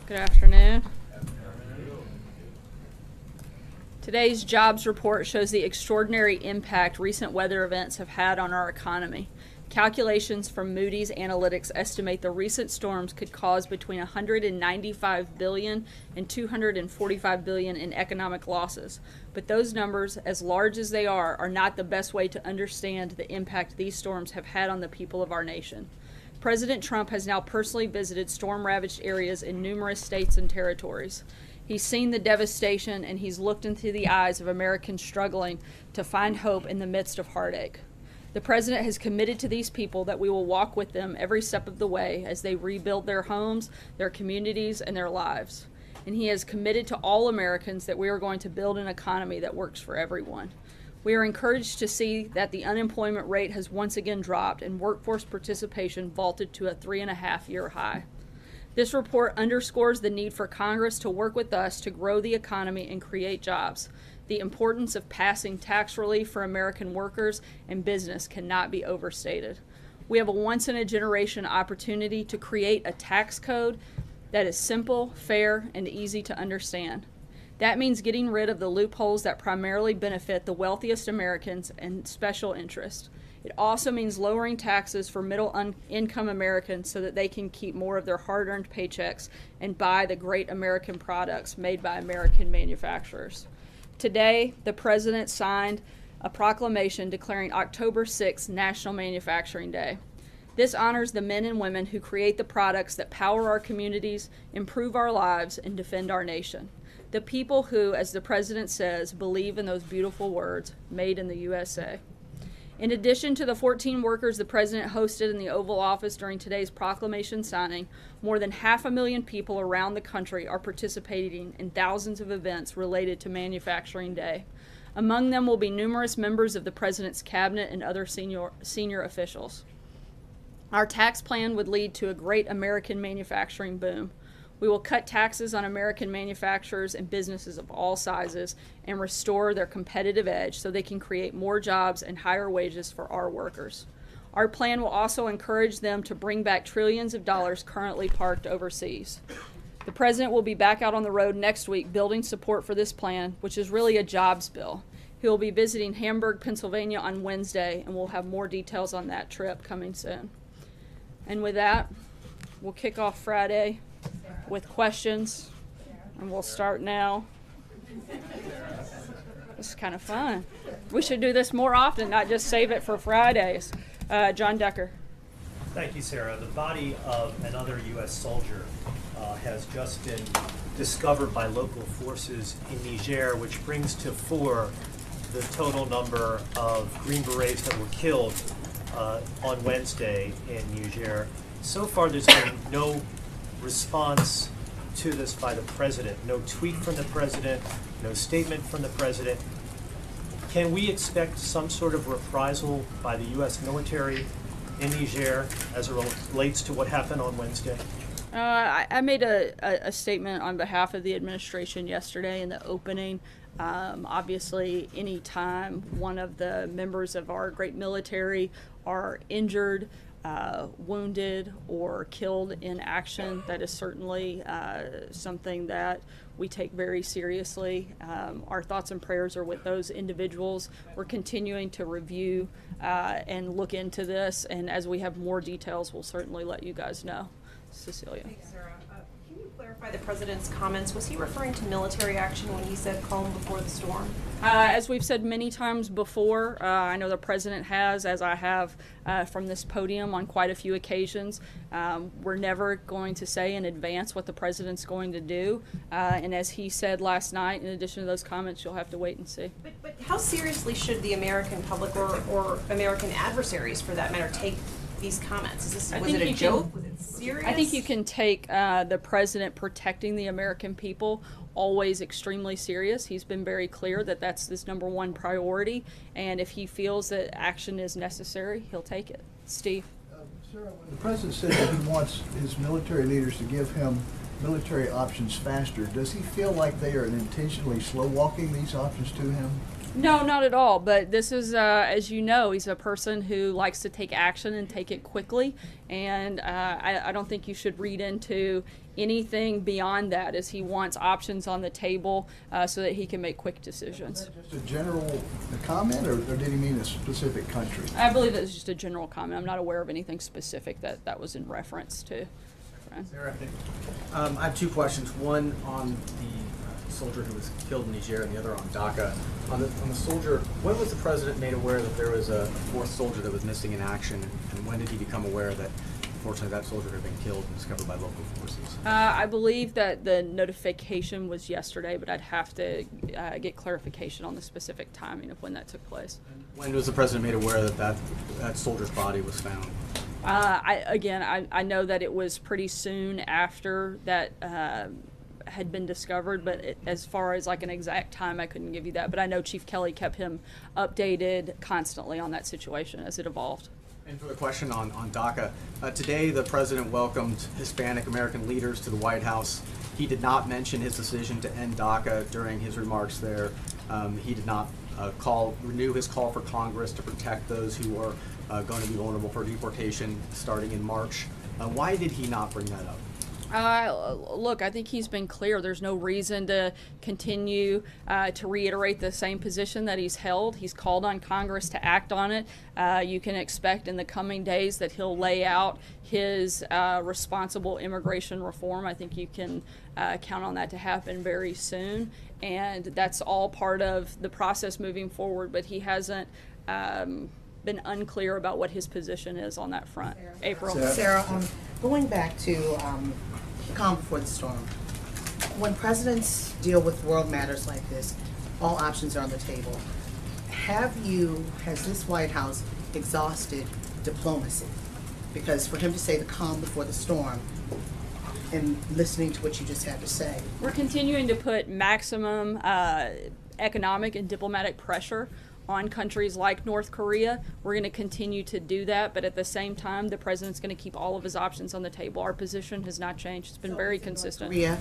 Good afternoon. Today's jobs report shows the extraordinary impact recent weather events have had on our economy. Calculations from Moody's Analytics estimate the recent storms could cause between $195 billion and $245 billion in economic losses. But those numbers, as large as they are not the best way to understand the impact these storms have had on the people of our nation. President Trump has now personally visited storm-ravaged areas in numerous states and territories. He's seen the devastation, and he's looked into the eyes of Americans struggling to find hope in the midst of heartache. The president has committed to these people that we will walk with them every step of the way as they rebuild their homes, their communities, and their lives. And he has committed to all Americans that we are going to build an economy that works for everyone. We are encouraged to see that the unemployment rate has once again dropped and workforce participation vaulted to a 3.5-year high. This report underscores the need for Congress to work with us to grow the economy and create jobs. The importance of passing tax relief for American workers and business cannot be overstated. We have a once-in-a-generation opportunity to create a tax code that is simple, fair, and easy to understand. That means getting rid of the loopholes that primarily benefit the wealthiest Americans and special interests. It also means lowering taxes for middle-income Americans so that they can keep more of their hard-earned paychecks and buy the great American products made by American manufacturers. Today, the President signed a proclamation declaring October 6th National Manufacturing Day. This honors the men and women who create the products that power our communities, improve our lives, and defend our nation. The people who, as the President says, believe in those beautiful words, made in the USA. In addition to the 14 workers the President hosted in the Oval Office during today's proclamation signing, more than 500,000 people around the country are participating in thousands of events related to Manufacturing Day. Among them will be numerous members of the President's cabinet and other senior officials. Our tax plan would lead to a great American manufacturing boom. We will cut taxes on American manufacturers and businesses of all sizes and restore their competitive edge so they can create more jobs and higher wages for our workers. Our plan will also encourage them to bring back trillions of dollars currently parked overseas. The President will be back out on the road next week building support for this plan, which is really a jobs bill. He will be visiting Hamburg, Pennsylvania on Wednesday, and we'll have more details on that trip coming soon. And with that, we'll kick off Friday with questions, and we'll start now. This is kind of fun. We should do this more often, not just save it for Fridays. John Decker. Thank you, Sarah. The body of another U.S. soldier has just been discovered by local forces in Niger, which brings to 4 the total number of Green Berets that were killed on Wednesday in Niger. So far, there's been no response to this by the President. No tweet from the President, no statement from the President. Can we expect some sort of reprisal by the U.S. military in Niger as it relates to what happened on Wednesday? I made a statement on behalf of the administration yesterday in the opening. Obviously, any time one of the members of our great military are injured, wounded, or killed in action, that is certainly something that we take very seriously. Our thoughts and prayers are with those individuals. We're continuing to review and look into this, and as we have more details, we'll certainly let you guys know. Cecilia. Thanks, Sarah. Can you clarify the President's comments? Was he referring to military action when he said calm before the storm? As we've said many times before, I know the President has, as I have from this podium on quite a few occasions. We're never going to say in advance what the President's going to do. And as he said last night, in addition to those comments, you'll have to wait and see. But how seriously should the American public or American adversaries, for that matter, take these comments? Was it a joke? Was it serious? I think you can take the President protecting the American people always extremely serious. He's been very clear that that's his #1 priority, and if he feels that action is necessary, he'll take it. Steve. Sarah, when the President said that he wants his military leaders to give him military options faster, does he feel like they are intentionally slow-walking these options to him? No, not at all. But this is, as you know, he's a person who likes to take action and take it quickly. And I don't think you should read into anything beyond that, as he wants options on the table so that he can make quick decisions. Is that just a general comment, or did he mean a specific country? I believe it's just a general comment. I'm not aware of anything specific that was in reference to. Sarah, I have two questions. One on the soldier who was killed in Niger, and the other on DACA. On the soldier, when was the president made aware that there was a fourth soldier that was missing in action, and when did he become aware that unfortunately that soldier had been killed and discovered by local forces? I believe that the notification was yesterday, but I'd have to get clarification on the specific timing of when that took place. When was the president made aware that that soldier's body was found? I know that it was pretty soon after that had been discovered, but as far as like an exact time, I couldn't give you that. But I know Chief Kelly kept him updated constantly on that situation as it evolved. And for the question on DACA, today the president welcomed Hispanic American leaders to the White House. He did not mention his decision to end DACA during his remarks there. He did not renew his call for Congress to protect those who are going to be vulnerable for deportation starting in March. Why did he not bring that up? Look, I think he's been clear. There's no reason to continue to reiterate the same position that he's held. He's called on Congress to act on it. You can expect in the coming days that he'll lay out his responsible immigration reform. I think you can count on that to happen very soon. And that's all part of the process moving forward. But he hasn't been unclear about what his position is on that front. April. Sarah, going back to calm before the storm. When presidents deal with world matters like this, all options are on the table. Has this White House exhausted diplomacy? Because for him to say the calm before the storm, and listening to what you just had to say. We're continuing to put maximum economic and diplomatic pressure on countries like North Korea. We're going to continue to do that, but at the same time, the president's going to keep all of his options on the table. Our position has not changed. It's been very consistent. North Korea,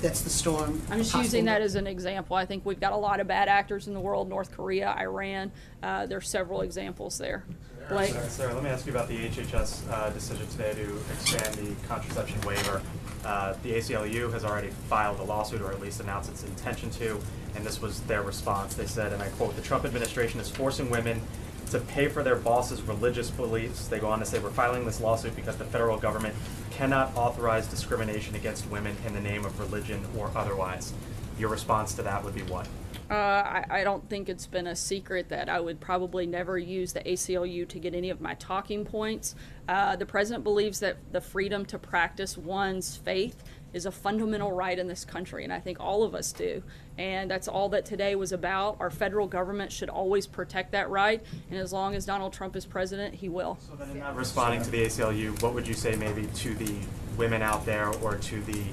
that's the storm. I'm just using that as an example. I think we've got a lot of bad actors in the world, North Korea, Iran. There's several examples there. Blake? Sarah, let me ask you about the HHS decision today to expand the contraception waiver. The ACLU has already filed a lawsuit, or at least announced its intention to, and this was their response. They said, and I quote, "The Trump administration is forcing women to pay for their bosses' religious beliefs." They go on to say, "We're filing this lawsuit because the federal government cannot authorize discrimination against women in the name of religion or otherwise." Your response to that would be what? I don't think it's been a secret that I would probably never use the ACLU to get any of my talking points. The president believes that the freedom to practice one's faith is a fundamental right in this country, and I think all of us do. And that's all that today was about. Our federal government should always protect that right, and as long as Donald Trump is president, he will. So then, in not responding to the ACLU, what would you say maybe to the women out there, or to the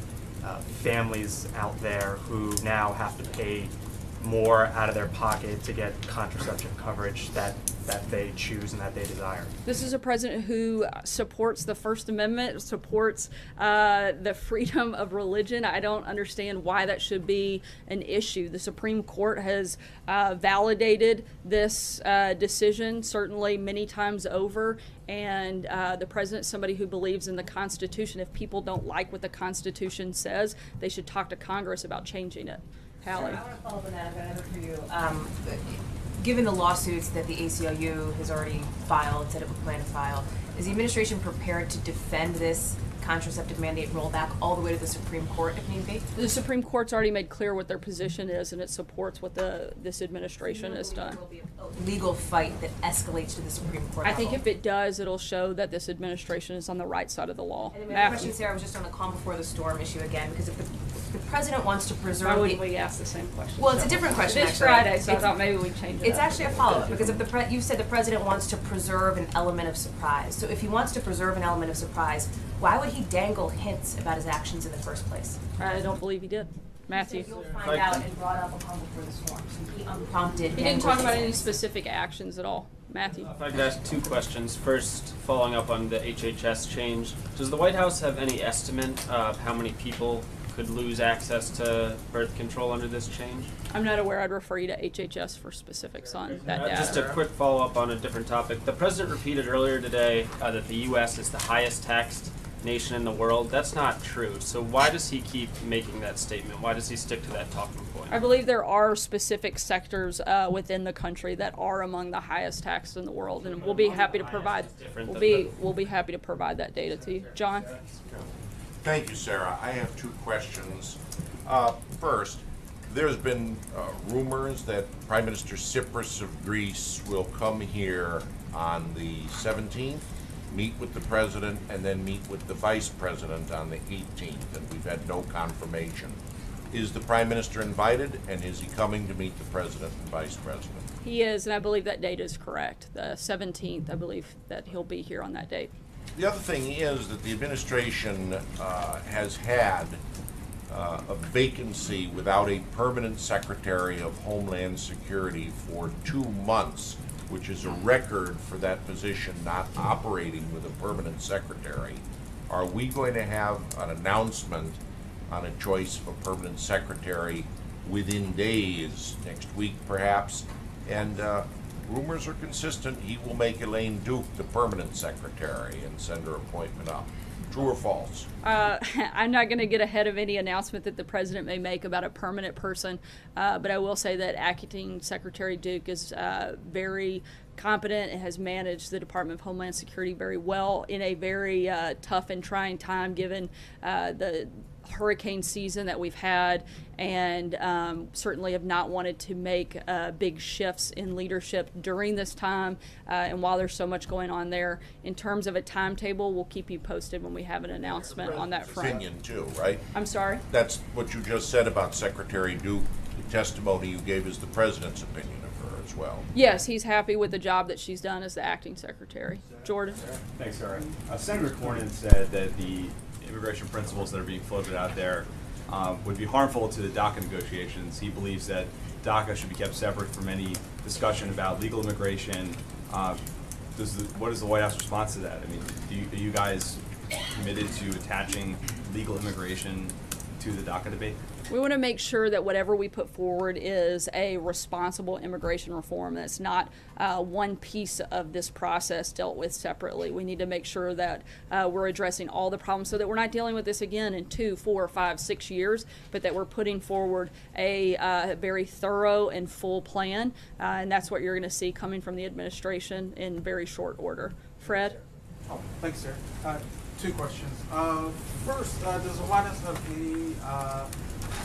families out there who now have to pay more out of their pocket to get contraception coverage that they choose and that they desire? This is a president who supports the First Amendment, supports the freedom of religion. I don't understand why that should be an issue. The Supreme Court has validated this decision certainly many times over, and the president's somebody who believes in the Constitution. If people don't like what the Constitution says, they should talk to Congress about changing it. Hallie. I want to follow up on that. I've got another for you. Given the lawsuits that the ACLU has already filed, said it would plan to file, is the administration prepared to defend this contraceptive mandate rollback all the way to the Supreme Court if need be? The Supreme Court's already made clear what their position is, and it supports what this administration has done. There will be a legal fight that escalates to the Supreme Court I level. think if it does, it'll show that this administration is on the right side of the law. And then my question, Sarah, was just on the calm before the storm issue again, because if the president wants to preserve Why wouldn't we ask the same question? Well, it's a different question, It's actually. Friday, so I thought maybe we'd change it It's up. actually a follow-up, because if you said the president wants to preserve an element of surprise. So if he wants to preserve an element of surprise, why would he dangle hints about his actions in the first place? I don't believe he did. Matthew. You'll find out and brought up a calm before the storm. So he unprompted. He didn't talk about any specific actions at all. Matthew. If I could ask two questions. First, following up on the HHS change, does the White House have any estimate of how many people could lose access to birth control under this change? I'm not aware. I'd refer you to HHS for specifics on that data. Just a quick follow-up on a different topic. The president repeated earlier today that the U.S. is the highest taxed nation in the world. That's not true. So why does he keep making that statement? Why does he stick to that talking point? I believe there are specific sectors within the country that are among the highest taxed in the world, and we'll be happy to provide. We'll be happy to provide that data to you, John. Thank you, Sarah. I have two questions. First, there's been rumors that Prime Minister Tsipras of Greece will come here on the 17th, meet with the president, and then meet with the vice president on the 18th, and we've had no confirmation. Is the Prime Minister invited, and is he coming to meet the president and vice president? He is, and I believe that date is correct. The 17th, I believe that he'll be here on that date. The other thing is that the administration has had a vacancy without a permanent Secretary of Homeland Security for 2 months, which is a record for that position not operating with a permanent secretary. Are we going to have an announcement on a choice of a permanent secretary within days, next week perhaps? And rumors are consistent, he will make Elaine Duke the permanent secretary and send her appointment up. True or false? I'm not going to get ahead of any announcement that the president may make about a permanent person, but I will say that acting Secretary Duke is very competent and has managed the Department of Homeland Security very well in a very tough and trying time given the hurricane season that we've had, and certainly have not wanted to make big shifts in leadership during this time, and while there's so much going on there. In terms of a timetable, we'll keep you posted when we have an announcement on that front. Opinion too, right? I'm sorry? That's what you just said about Secretary Duke. The testimony you gave is the president's opinion of her as well. Yes, he's happy with the job that she's done as the acting secretary. Jordan? Thanks, Sarah. Senator Cornyn said that the immigration principles that are being floated out there would be harmful to the DACA negotiations. He believes that DACA should be kept separate from any discussion about legal immigration. What is the White House response to that? I mean, are you guys committed to attaching legal immigration to the DACA debate? We want to make sure that whatever we put forward is a responsible immigration reform. That's not one piece of this process dealt with separately. We need to make sure that we're addressing all the problems so that we're not dealing with this again in 2, 4, 5, 6 years, but that we're putting forward a very thorough and full plan. And that's what you're going to see coming from the administration in very short order. Fred? Oh, thanks, sir. 2 questions. First, does the White House have any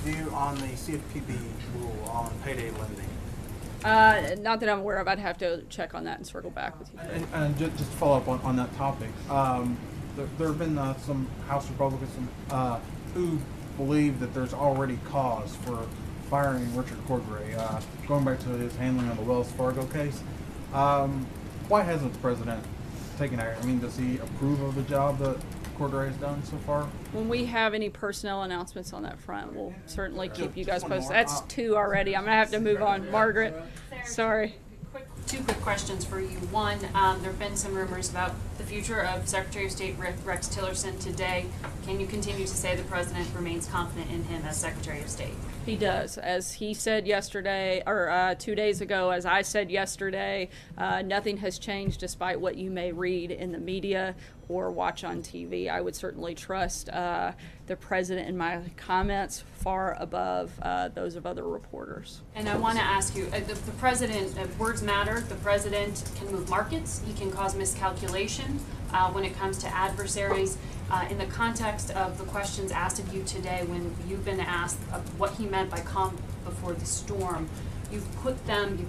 view on the CFPB rule on payday lending? Not that I'm aware of. I'd have to check on that and circle back with you. And just to follow up on that topic, there have been some House Republicans who believe that there's already cause for firing Richard Cordray, going back to his handling of the Wells Fargo case. Why hasn't the president taken action? I mean, does he approve of the job that Cordray has done so far? When we have any personnel announcements on that front, we'll certainly keep you guys one posted. more. That's 2 already. I'm going to have to move on. Margaret, sorry. Two quick questions for you. One, there have been some rumors about the future of Secretary of State Rex Tillerson today. Can you continue to say the president remains confident in him as Secretary of State? He does. As he said yesterday, or 2 days ago, as I said yesterday, nothing has changed despite what you may read in the media or watch on TV. I would certainly trust the president in my comments far above those of other reporters. And I want to ask you, the president, words matter. The president can move markets. He can cause miscalculation when it comes to adversaries. In the context of the questions asked of you today, when you've been asked what he meant by calm before the storm, you've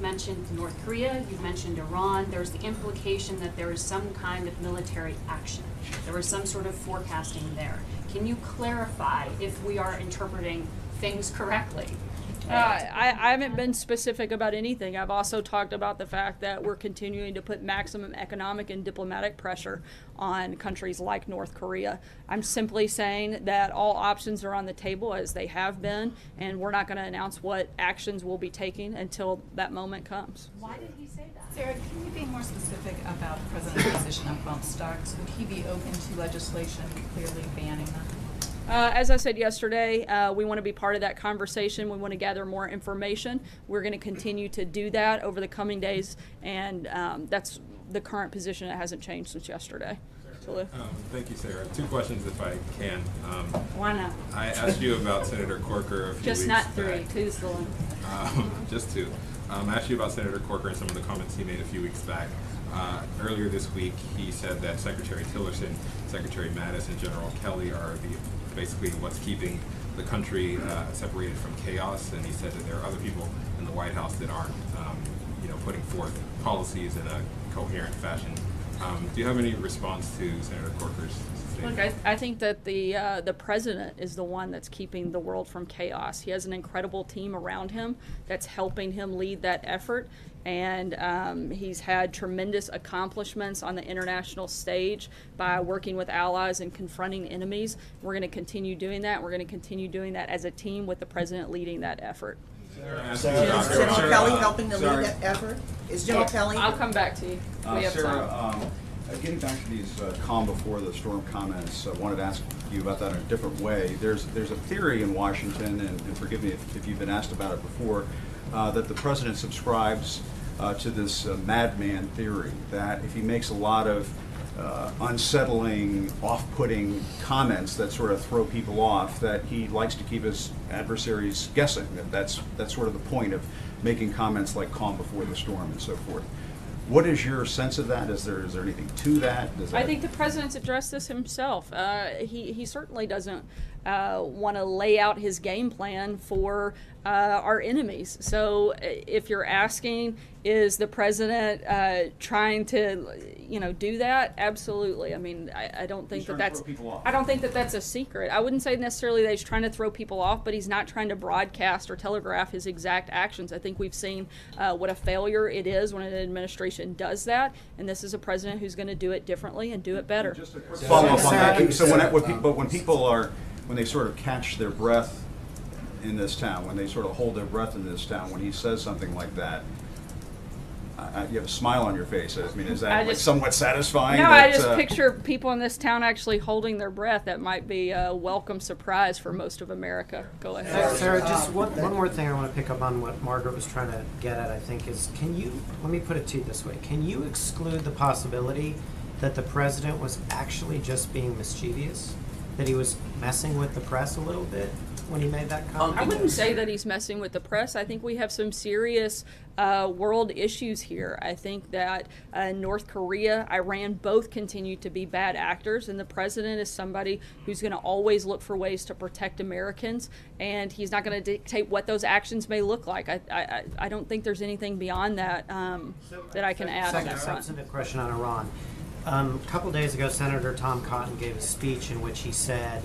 mentioned North Korea, you've mentioned Iran. There's the implication that there is some kind of military action. There was some sort of forecasting there. Can you clarify if we are interpreting things correctly? I haven't been specific about anything. I've also talked about the fact that we're continuing to put maximum economic and diplomatic pressure on countries like North Korea. I'm simply saying that all options are on the table as they have been, and we're not going to announce what actions we'll be taking until that moment comes. Why did he say that? Sarah, can you be more specific about the president's position on bump stocks? Would he be open to legislation clearly banning them? As I said yesterday, we want to be part of that conversation. We want to gather more information. We're going to continue to do that over the coming days, and that's the current position. It hasn't changed since yesterday. Thank you, Sarah. 2 questions, if I can. Why not? I asked you about Senator Corker a few Just weeks not back. 3. 2's the one. Just 2. I asked you about Senator Corker and some of the comments he made a few weeks back. Earlier this week, he said that Secretary Tillerson, Secretary Mattis, and General Kelly are basically what's keeping the country separated from chaos. And he said that there are other people in the White House that aren't, putting forth policies in a coherent fashion. Do you have any response to Senator Corker's statement? Look, I think that the president is the one that's keeping the world from chaos. He has an incredible team around him that's helping him lead that effort, and he's had tremendous accomplishments on the international stage by working with allies and confronting enemies. We're going to continue doing that. We're going to continue doing that as a team with the president leading that effort. Is General Kelly helping to lead that effort? Is General Kelly? I'll come back to you. We have Sarah, time. Getting back to these calm before the storm comments, I wanted to ask you about that in a different way. There's a theory in Washington, and forgive me if you've been asked about it before, that the president subscribes to this madman theory, that if he makes a lot of unsettling, off-putting comments that sort of throw people off, that he likes to keep his adversaries guessing. That's sort of the point of making comments like calm before the storm and so forth. What is your sense of that? Is there anything to that? I think the president's addressed this himself. He certainly doesn't want to lay out his game plan for our enemies. So if you're asking, is the president trying to, do that? Absolutely. I mean, I don't think I don't think that that's a secret. I wouldn't say necessarily that he's trying to throw people off, but he's not trying to broadcast or telegraph his exact actions. I think we've seen what a failure it is when an administration does that, and this is a president who's going to do it differently and do it better. Just a quick follow-up on that. So when people when they sort of catch their breath in this town, when they sort of hold their breath in this town, when he says something like that, you have a smile on your face. I mean, is that somewhat satisfying? No, I just picture people in this town actually holding their breath. That might be a welcome surprise for most of America. Go ahead. Sarah, just one more thing I want to pick up on what Margaret was trying to get at, I think, is let me put it to you this way. Can you exclude the possibility that the president was actually just being mischievous? That he was messing with the press a little bit when he made that comment? I wouldn't say that he's messing with the press. I think we have some serious world issues here. I think that North Korea, Iran, both continue to be bad actors, and the president is somebody who's going to always look for ways to protect Americans, and he's not going to dictate what those actions may look like. I don't think there's anything beyond that that I can add on that front. Substantive question on Iran. A couple days ago, Senator Tom Cotton gave a speech in which he said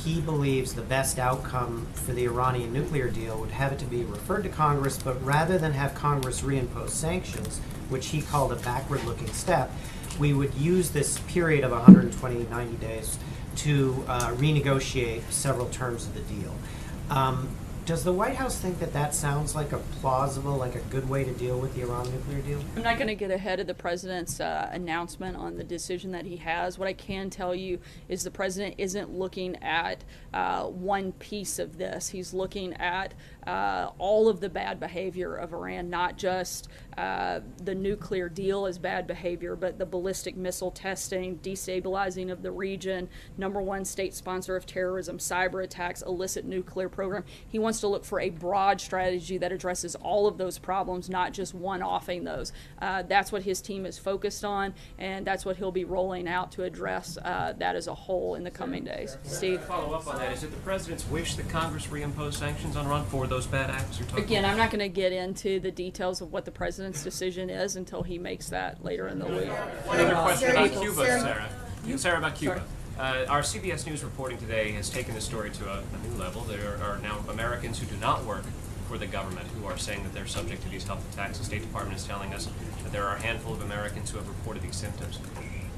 he believes the best outcome for the Iranian nuclear deal would have it to be referred to Congress, but rather than have Congress reimpose sanctions, which he called a backward-looking step, we would use this period of 120, 90 days to renegotiate several terms of the deal. Does the White House think that that sounds like a plausible, like a good way to deal with the Iran nuclear deal? I'm not going to get ahead of the president's announcement on the decision that he has. What I can tell you is the president isn't looking at one piece of this. He's looking at all of the bad behavior of Iran, not just the nuclear deal as bad behavior, but the ballistic missile testing, destabilizing of the region, #1 state sponsor of terrorism, cyber attacks, illicit nuclear program. He wants to look for a broad strategy that addresses all of those problems, not just one-offing those. That's what his team is focused on, and that's what he'll be rolling out to address that as a whole in the coming days. Steve? Follow up on that. Is it the president's wish that Congress reimpose sanctions on Iran for those bad acts you're talking about? Again, I'm not going to get into the details of what the president's decision is until he makes that later in the week. Another question about Cuba, Sarah. Sarah, about Cuba. Our CBS News reporting today has taken this story to a new level. There are now Americans who do not work for the government who are saying that they're subject to these health attacks. The State Department is telling us that there are a handful of Americans who have reported these symptoms.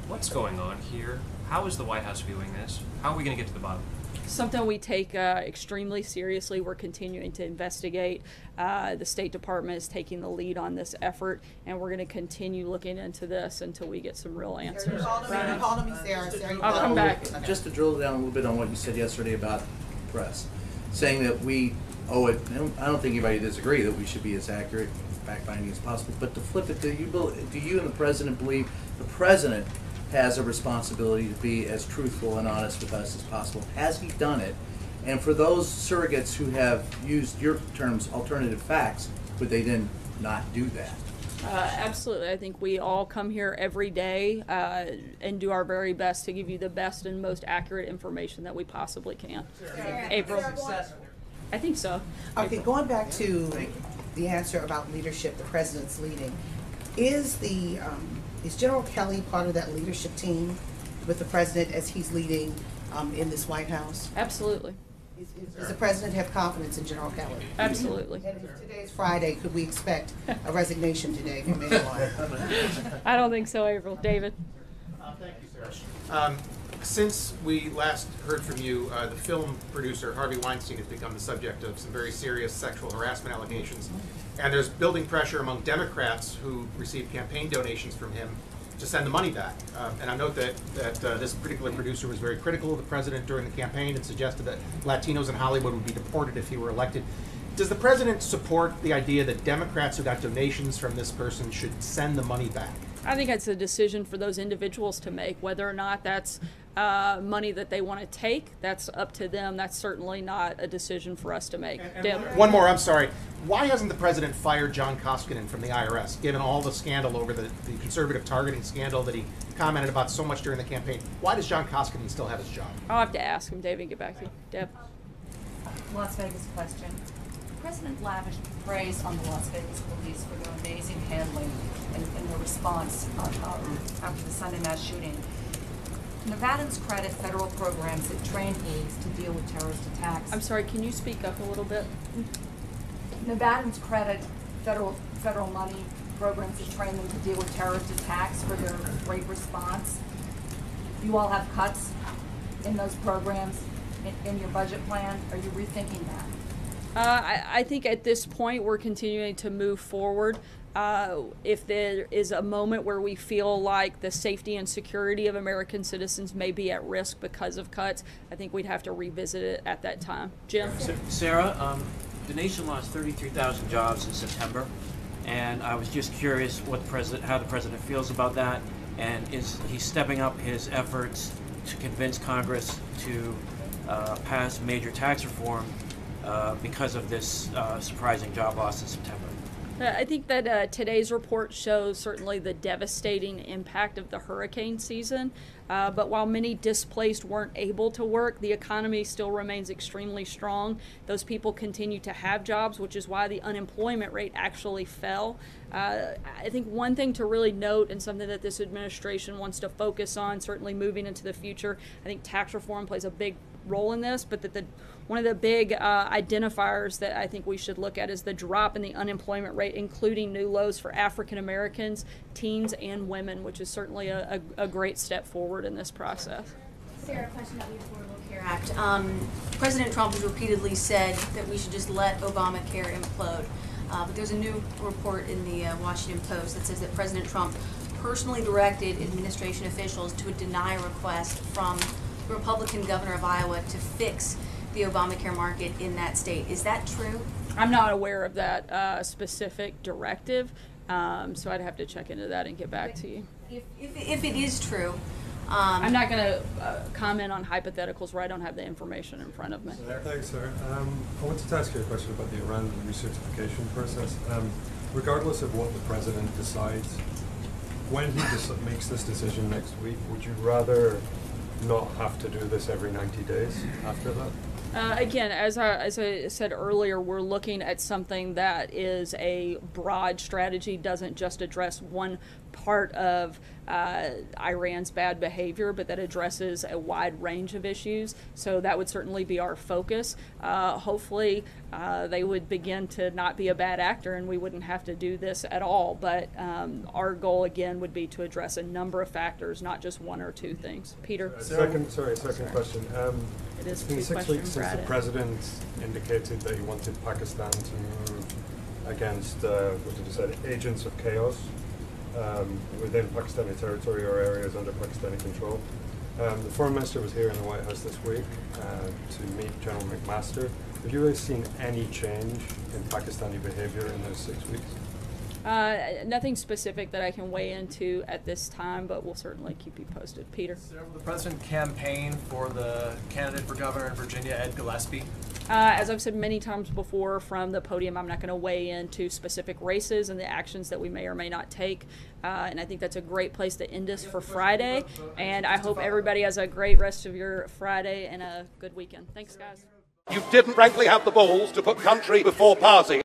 What's going on here? How is the White House viewing this? How are we going to get to the bottom? Something we take extremely seriously. We're continuing to investigate. The State Department is taking the lead on this effort, and we're going to continue looking into this until we get some real answers. I'll come back. Just to drill down a little bit on what you said yesterday about the press, saying that we owe it, I don't think anybody disagree that we should be as accurate, fact-finding as possible, but to flip it, do you and the President believe the President has a responsibility to be as truthful and honest with us as possible? Has he done it? And for those surrogates who have used your terms, alternative facts, would they then not do that? Absolutely. I think we all come here every day and do our very best to give you the best and most accurate information that we possibly can. April? I think so. Okay, going back to the answer about leadership, the President's leading, is General Kelly part of that leadership team with the President as he's leading in this White House? Absolutely. Does the President have confidence in General Kelly? Absolutely. And if today is Friday, could we expect a resignation today from anyone? I don't think so, April. David? Thank you, Sarah. Since we last heard from you, the film producer Harvey Weinstein has become the subject of some very serious sexual harassment allegations. And there's building pressure among Democrats who received campaign donations from him to send the money back. And I note that this particular producer was very critical of the president during the campaign and suggested that Latinos in Hollywood would be deported if he were elected. Does the president support the idea that Democrats who got donations from this person should send the money back? I think it's a decision for those individuals to make. Whether or not that's money that they want to take, that's up to them. That's certainly not a decision for us to make. One more, I'm sorry. Why hasn't the president fired John Koskinen from the IRS, given all the scandal over the conservative targeting scandal that he commented about so much during the campaign? Why does John Koskinen still have his job? I'll have to ask him, David, and get back to you. Deb? Las Vegas question. The president lavished praise on the Las Vegas police for their amazing handling and their response after the Sunday mass shooting. Nevadans credit federal programs that train police to deal with terrorist attacks. I'm sorry, can you speak up a little bit? Nevadans credit federal money programs that train them to deal with terrorist attacks for their great response. You all have cuts in those programs in your budget plan. Are you rethinking that? I think at this point we're continuing to move forward. If there is a moment where we feel like the safety and security of American citizens may be at risk because of cuts, I think we'd have to revisit it at that time. Jim? Sarah, the nation lost 33,000 jobs in September, and I was just curious how the president feels about that, and is he stepping up his efforts to convince Congress to pass major tax reform because of this surprising job loss in September? I think that today's report shows certainly the devastating impact of the hurricane season. But while many displaced weren't able to work, the economy still remains extremely strong. Those people continue to have jobs, which is why the unemployment rate actually fell. I think one thing to really note, and something that this administration wants to focus on, certainly moving into the future, I think tax reform plays a big role in this, but that one of the big identifiers that I think we should look at is the drop in the unemployment rate, including new lows for African Americans, teens, and women, which is certainly a great step forward in this process. Sarah, question about the Affordable Care Act. President Trump has repeatedly said that we should just let Obamacare implode. But there's a new report in the Washington Post that says that President Trump personally directed administration officials to deny a request from the Republican governor of Iowa to fix the Obamacare market in that state. Is that true? I'm not aware of that specific directive, so I'd have to check into that and get back to you. If it is true, I'm not going to comment on hypotheticals where I don't have the information in front of me. Thanks, sir. I wanted to ask you a question about the Iran recertification process. Regardless of what the president decides, when he makes this decision next week, would you rather not have to do this every 90 days after that? Again, as I said earlier, we're looking at something that is a broad strategy, doesn't just address one part of Iran's bad behavior, but that addresses a wide range of issues. So that would certainly be our focus. Hopefully they would begin to not be a bad actor and we wouldn't have to do this at all. But our goal again would be to address a number of factors, not just one or two things. Peter? Second question. It is It's been 2 6 questions weeks since for the Adam. president indicated that he wanted Pakistan to move against, what did he say, agents of chaos within Pakistani territory or areas under Pakistani control. The foreign minister was here in the White House this week to meet General McMaster. Have you really seen any change in Pakistani behavior in those 6 weeks? Nothing specific that I can weigh into at this time, but we'll certainly keep you posted. Peter? Will the president campaign for the candidate for governor in Virginia, Ed Gillespie? As I've said many times before from the podium, I'm not going to weigh into specific races and the actions that we may or may not take. And I think that's a great place to end us for Friday. And I hope everybody has a great rest of your Friday and a good weekend. Thanks, guys. You didn't frankly have the balls to put country before party.